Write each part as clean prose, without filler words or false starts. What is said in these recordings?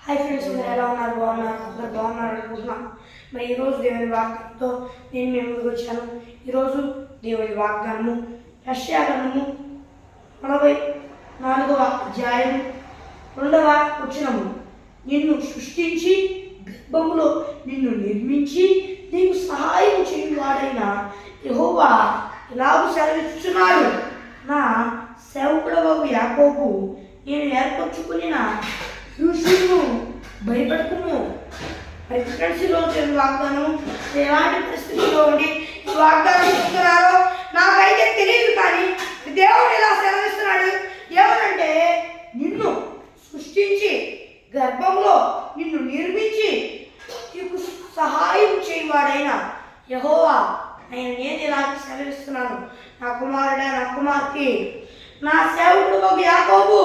Hi friends, మీరు ఎలా ఉన్నారు? బాగున్నారు? అందరు బాగున్నారు అనుకుంటున్నాను. మరి ఈరోజు దేవుని వాగ్దానంతో నేను మీ ముందుకు వచ్చాను. ఈరోజు దేవుని వాగ్దానము యెషయా గ్రంథము 44వ అధ్యాయం 2వ వచనము. నిన్ను సృష్టించి గర్భములో నిన్ను నిర్మించి నీకు సహాయం చేయువాడైన యెహోవా ఇలాగూ సెలవిస్తున్నాడు, నా సేవకుడవగు యాకోబు నేను ఏర్పరచుకున్న యూషును భయపడకుము. మరి ఫ్రెండ్స్, ఈరోజు వాగ్దానం ఎలాంటి పరిస్థితుల్లో ఉండి ఈ వాగ్దానం ఇస్తున్నారో నాకైతే తెలియదు, కానీ దేవుడు ఇలా సెలవిస్తున్నాడు. ఏమనంటే, నిన్ను సృష్టించి గర్భంలో నిన్ను నిర్మించి నీకు సహాయం చేయవాడైన యెహోవా నేను ఇలా సెలవిస్తున్నాను. నా కుమారుడా, నా కుమార్తె, నా సేవకుడు యాకోబు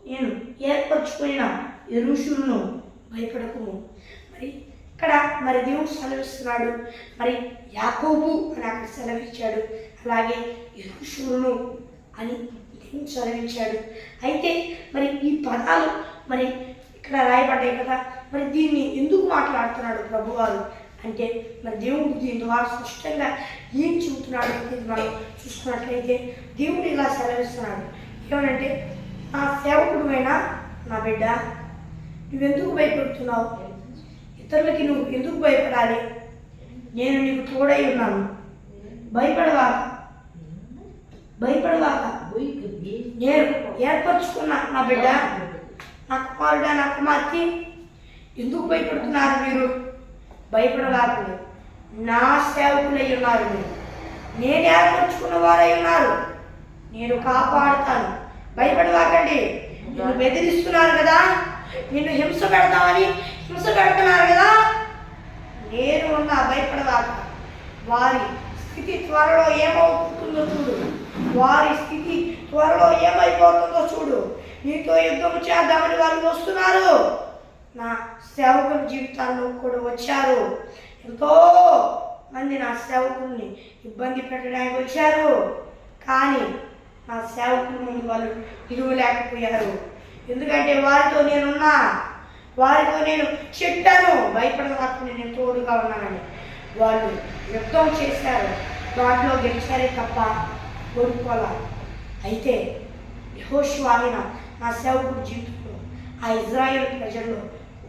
నేను ఏర్పరచుకున్న యెరూషలేమును భయపడకుము. మరి ఇక్కడ దేవుడు సెలవిస్తున్నాడు. మరి యాకోబు అని అక్కడ సెలవిచ్చాడు, అలాగే యెరూషలేమును అని దేవుడు సెలవిచ్చాడు. అయితే మరి ఈ పదాలు ఇక్కడ రాయబడ్డాయి కదా, మరి దీన్ని ఎందుకు మాట్లాడుతున్నాడు ప్రభువారు అంటే, మరి దేవుడు దీని ద్వారా స్పష్టంగా ఏం చెబుతున్నాడు అనేది మనం చూసుకున్నట్లయితే, దేవుడు ఇలా సెలవిస్తున్నాడు. ఏమనంటే, నా సేవకుడువైనా నా బిడ్డ, నువ్వెందుకు భయపడుతున్నావు? ఇతరులకి నువ్వు ఎందుకు భయపడాలి? నేను నీకు తోడై ఉన్నాను. భయపడవాక నేను ఏర్పరచుకున్నా నా బిడ్డ, నా కుమారుడా, నా కుమార్తె, ఎందుకు భయపడుతున్నారు మీరు? భయపడవాకండి. నా సేవకులై ఉన్నారు మీరు, నేను ఏర్పరచుకున్న వారై ఉన్నారు, నేను కాపాడుతాను. భయపడవాకండి. నిన్ను బెదిరిస్తున్నారు కదా, నిన్ను హింస పెడుతున్నారు కదా, నేను ఉన్నా. భయపడవాక. వారి స్థితి త్వరలో ఏమవుతుందో చూడు, వారి స్థితి త్వరలో ఏమైపోతుందో చూడు. నీతో యుద్ధం చేద్దామని వాళ్ళు వస్తున్నారు. నా సేవకుల జీవితాల్లో కూడా వచ్చారు. ఎంతో మంది నా సేవకుల్ని ఇబ్బంది పెట్టడానికి వచ్చారు, కానీ నా సేవకుల ముందు వాళ్ళు నిలువలేకపోయారు. ఎందుకంటే వారితో నేనున్నా, వారితో నేను చెప్పాను, భయపడకుండా నేను తోడుగా ఉన్నానని. వాళ్ళు యుద్ధం చేశారు, దాంట్లో గెలిచారే తప్ప ఓడిపోలా. అయితే యెహోషువ అయిన నా సేవకుడి జీవితంలో, ఆ ఇజ్రాయేల్ ప్రజల్లో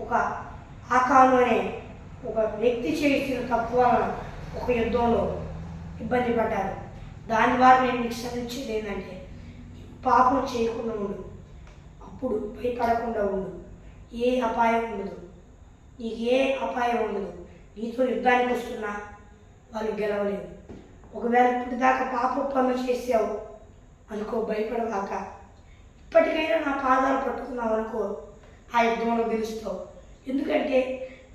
ఒక ఆకాను అనే ఒక వ్యక్తి చేసిన తప్పు వలన ఒక యుద్ధంలో ఇబ్బంది పడ్డారు. దాని ద్వారా నేను మీకు శ్రమించేది ఏంటంటే, పాపం చేయకుండా ఉండు, అప్పుడు భయపడకుండా ఉండు. ఏ అపాయం ఉండదు, నీకు ఏ అపాయం ఉండదు. నీతో యుద్ధానికి వస్తున్నా వాళ్ళు గెలవలేదు. ఒకవేళ ఇప్పటిదాకా పాప పనులు చేసావు అనుకో, భయపడవాక. ఇప్పటికైనా నా పాదాలు పట్టుకున్నావు అనుకో, ఆ యుద్ధంలో గెలుస్తావు. ఎందుకంటే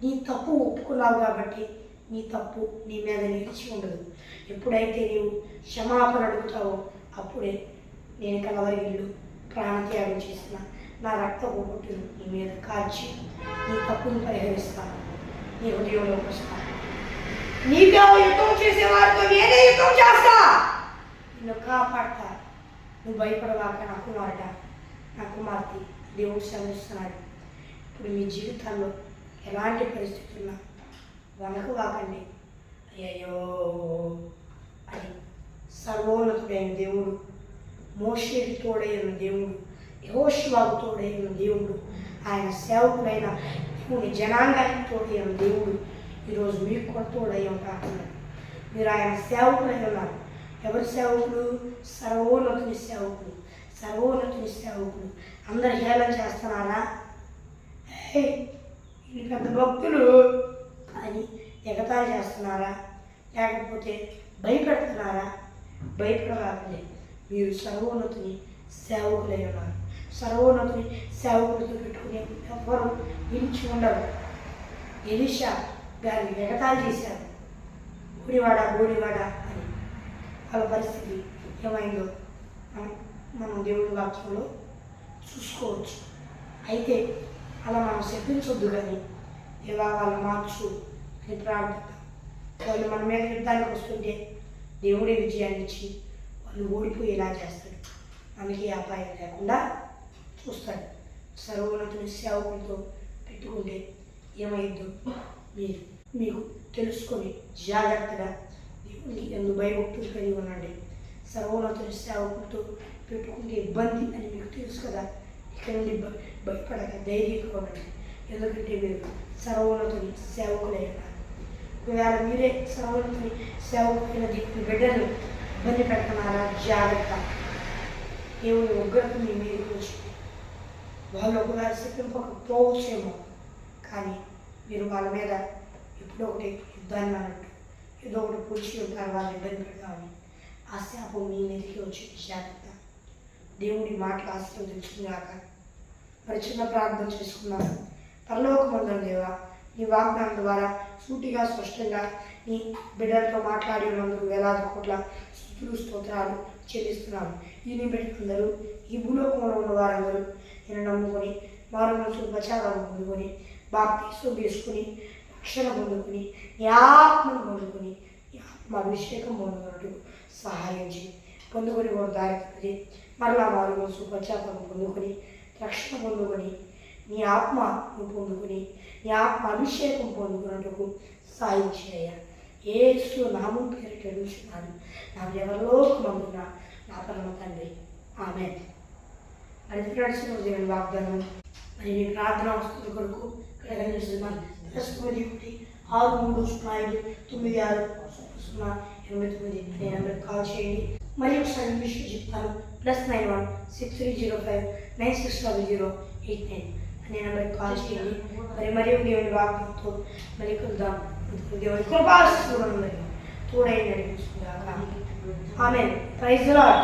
నీ తప్పు ఒప్పుకున్నావు కాబట్టి నీ తప్పు నీ మీద నిలిచి ఉండదు. ఎప్పుడైతే నీవు క్షమాపణ అడుగుతావో అప్పుడే నేను కలవరిగిళ్ళు ప్రాణత్యాగం చేసిన నా రక్తపు బొట్టును నీ మీద కాల్చి నీ తప్పును పరిహరిస్తాను, నీ హృదయంలోకి వస్తాను. నీతో యుద్ధం చేసేవారితో నేనే యుద్ధం చేస్తా, నిన్ను కాపాడతా. నువ్వు భయపడవాక నా కుమారుడా, నా కుమార్తె, దేవుడు శ్రమిస్తున్నాడు. ఇప్పుడు మీ జీవితాల్లో ఎలాంటి పరిస్థితున్నా వనకు వాకండి. అయ్యో అని సర్వోన్నతుడైన దేవుడు, మోషేకి తోడైన దేవుడు, యెహోషువకు తోడైన దేవుడు, ఆయన సేవకుడైన దేవుని జనాంగానికి తోడైన దేవుడు ఈరోజు మీకు కూడా తోడై ఉంటారు. మీరు ఆయన సేవకుడై ఉన్నారు. ఎవరి సేవకుడు? సర్వోన్నతుని సేవకుడు. సర్వోన్నతుని సేవకుడు. అందరు హేళన చేస్తున్నారా? ఈ పెద్ద భక్తులు అని ఎగతాళి చేస్తున్నారా? లేకపోతే భయపెడుతున్నారా? భయపడవాకండి. మీరు సర్వోన్నతుని సేవకులై ఉన్నారు. సర్వోన్నతుని సేవకులతో పెట్టుకునే ఎవరు నిలిచి ఉండరు. ఎలీషా గారిని ఎగతాళి చేశారు, బోడివాడా అని. వాళ్ళ పరిస్థితి ఏమైందో మనం దేవుడి వాక్యంలో చూసుకోవచ్చు. అయితే అలా మనం శపించొద్దు, కానీ ఇలా వాళ్ళు మార్చు అని ప్రార్థిద్దాం. వాళ్ళు మన మీద యుద్ధానికి వస్తుంటే దేవుడే విజయాన్ని ఇచ్చి వాళ్ళు ఓడిపోయేలా చేస్తాడు. మనకి అపాయం లేకుండా చూస్తాడు. సర్వోన్నతుని సేవకులతో పెట్టుకుంటే ఏమైందో మీకు తెలుసుకొని జాగ్రత్తగా దేవుని యందు భయభక్తులు కలిగి ఉండండి. సర్వోన్నతుని సేవకులతో పెట్టుకుంటే ఇబ్బంది అని మీకు తెలుసు కదా. ఇక్కడ నుండి భయపడక ధైర్యంగా ఉండండి. ఎందుకంటే మీరు సర్వోన్నతుని సేవకులై ఉన్నారు. ఒకవేళ మీరే సర్వోన్నతుని సేవకులైన దేవుని బిడ్డలు ఇబ్బంది పెడుతున్నారా? జాగ్రత్త. దేవుని ఉగ్రత మీ మీదకి వచ్చింది. వాళ్ళు ఒకవేళ శపింపకపోవచ్చేమో, కానీ మీరు వాళ్ళ మీద ఎప్పుడో ఒకటి యుద్ధాన్ని అన్నట్టు ఏదో ఒకటి పూడ్చి ఉంటారు, వాళ్ళు ఇబ్బంది పెడతామని. ఆ శాపం మీ మీదకి వచ్చింది. జాగ్రత్త. దేవుడి మాటలు ఆశీర్వదించుకున్నాక మరి చిన్న ప్రార్థన చేసుకున్నాను. పరలోకమందున దేవా, నీ వాగ్దానం ద్వారా సూటిగా స్పష్టంగా నీ బిడ్డలతో మాట్లాడి ఉన్నందుకు వేలాది కోట్ల స్తుతులు స్తోత్రాలు చెల్లిస్తున్నాను. ఈ నీ బిడ్డలందరూ, ఈ భూలోకంలో ఉన్న వారందరూ నేను నమ్ముకొని మారుమనసు ప్రచారాలు పొందుకొని బాప్తీసం తీసుకుని రక్షణ పొందుకొని నీ ఆత్మను పొందుకొని నీ ఆత్మ అభిషేకం పొందుకున్నట్టు సహాయం చేయి. పొందుకొని కూడా దారి మరలా మారుమనసు ప్రచారం పొందుకొని రక్షణ పొందుకొని నీ ఆత్మను పొందుకొని నీ ఆత్మ అభిషేకం పొందుకున్నట్టుకు సాయం చేయ. యేసు నామం పేరిట అడుగుతున్నాను నా ఎవరిలోకమందున నా పరమ తండ్రి. ఆమేన్. మరి ఫ్రెండ్స్, దేవుని వాగ్దానం మరి నీ ప్రార్థన వస్తున్న కొరకు ప్రకటిస్తున్నాను. +91 6339609 అనే నెంబర్కి కాల్ చేయండి. మరి ఒకసారి ఇంగ్లీష్లో చెప్తాను. +91 6305 960089 అనే నెంబర్కి కాల్ చేయండి. మరియు దేవుని వాగ్దానంతో మరి కలుద్దాం. దేవుని కృపాస్తులందరికీ తోడై నడిపించుకుందాం. ఆమేన్. Praise the lord.